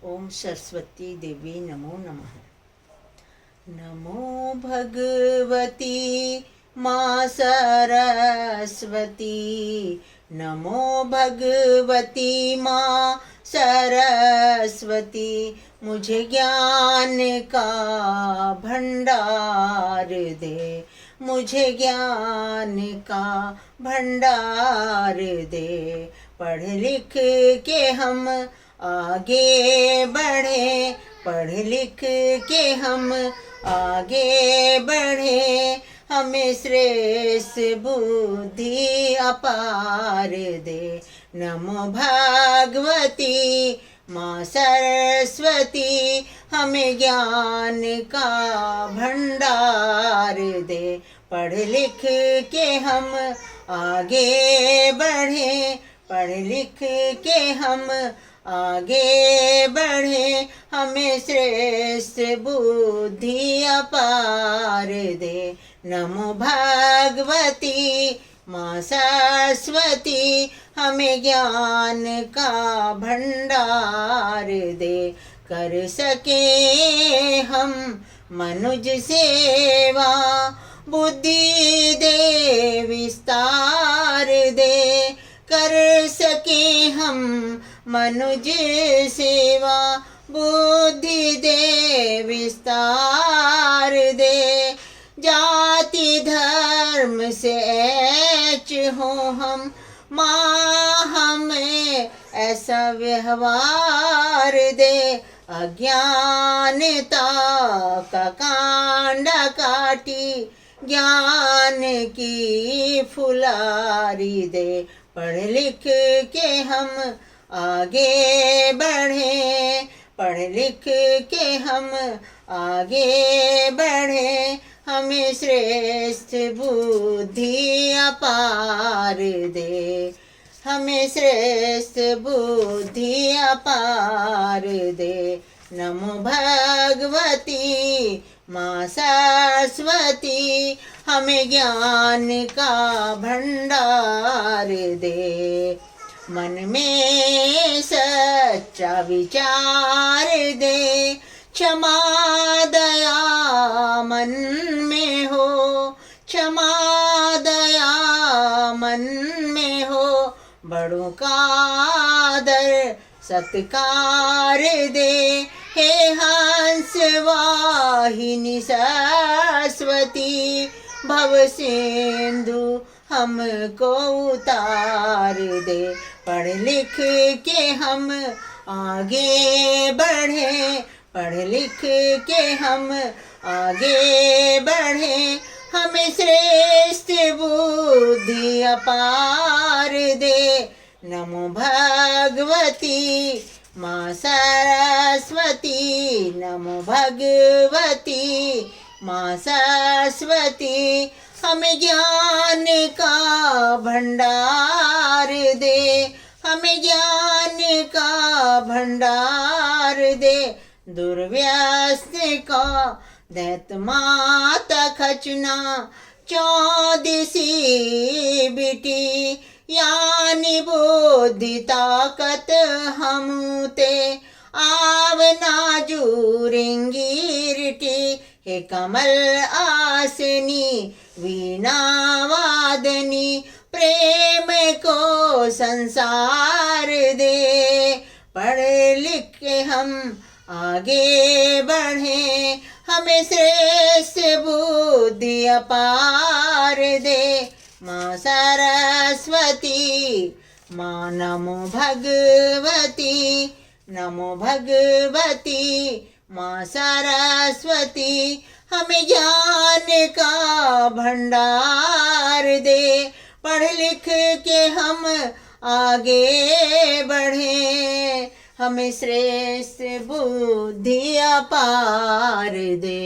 ओम सरस्वती देवी नमो नमः। नमो भगवती माँ सरस्वती, नमो भगवती माँ सरस्वती, मुझे ज्ञान का भंडार दे, मुझे ज्ञान का भंडार दे। पढ़ लिख के हम आगे बढ़े, पढ़ लिख के हम आगे बढ़े, हमें श्रेष्ठ बुद्धि अपार दे। नमो भगवती माँ सरस्वती, हमें ज्ञान का भंडार दे। पढ़ लिख के हम आगे बढ़े, पढ़ लिख के हम आगे बढ़े, हमें श्रेष्ठ बुद्धि अपार दे। नमो भगवती माँ सरस्वती, हमें ज्ञान का भंडार दे। कर सके हम मनुज सेवा, बुद्धि दे विस्तार दे। कर सके हम मनुज सेवा, बुद्धि दे विस्तार दे। जाति धर्म से ऐच हो हम, माँ हमें ऐसा व्यवहार दे। अज्ञानता का कांडा काटी, ज्ञान की फुलारी दे। पढ़ लिख के हम आगे बढ़े, पढ़ लिख के हम आगे बढ़े, हमें श्रेष्ठ बुद्धि अपार दे, हमें श्रेष्ठ बुद्धि अपार दे। नमो भगवती माँ सरस्वती, हमें ज्ञान का भंडार दे। मन में सच्चा विचार दे, क्षमा दया मन में हो, क्षमा दया मन में हो। बड़ों का आदर सत्कार दे, हे हंस वाहिनी सरस्वती, भव सिंधु हमको उतार दे। पढ़ लिख के हम आगे बढ़े, पढ़ लिख के हम आगे बढ़े, हमें श्रेष्ठ बुद्धि अपार दे। नमो भगवती माँ सरस्वती, नमो भगवती माँ सरस्वती, हमें ज्ञान का भंडार दे, हमें ज्ञान का भंडार दे। दुर्व्यसन का दैत्य माता खचना, 14 बिटी यानी बुद्धि ताकत हम ते। आवना जूरेंगी रिटी, हे कमल आसनी वीणा वादनी, प्रेम को संसार दे। पढ़ लिख के हम आगे बढ़े, हमें श्रेष्ठ बुद्धि अपार दे। माँ सरस्वती माँ नमो भगवती, नमो भगवती माँ सरस्वती, हमें ज्ञान का भंडार दे। पढ़ लिख के हम आगे बढ़े, हमें श्रेष्ठ बुद्धि अपार दे।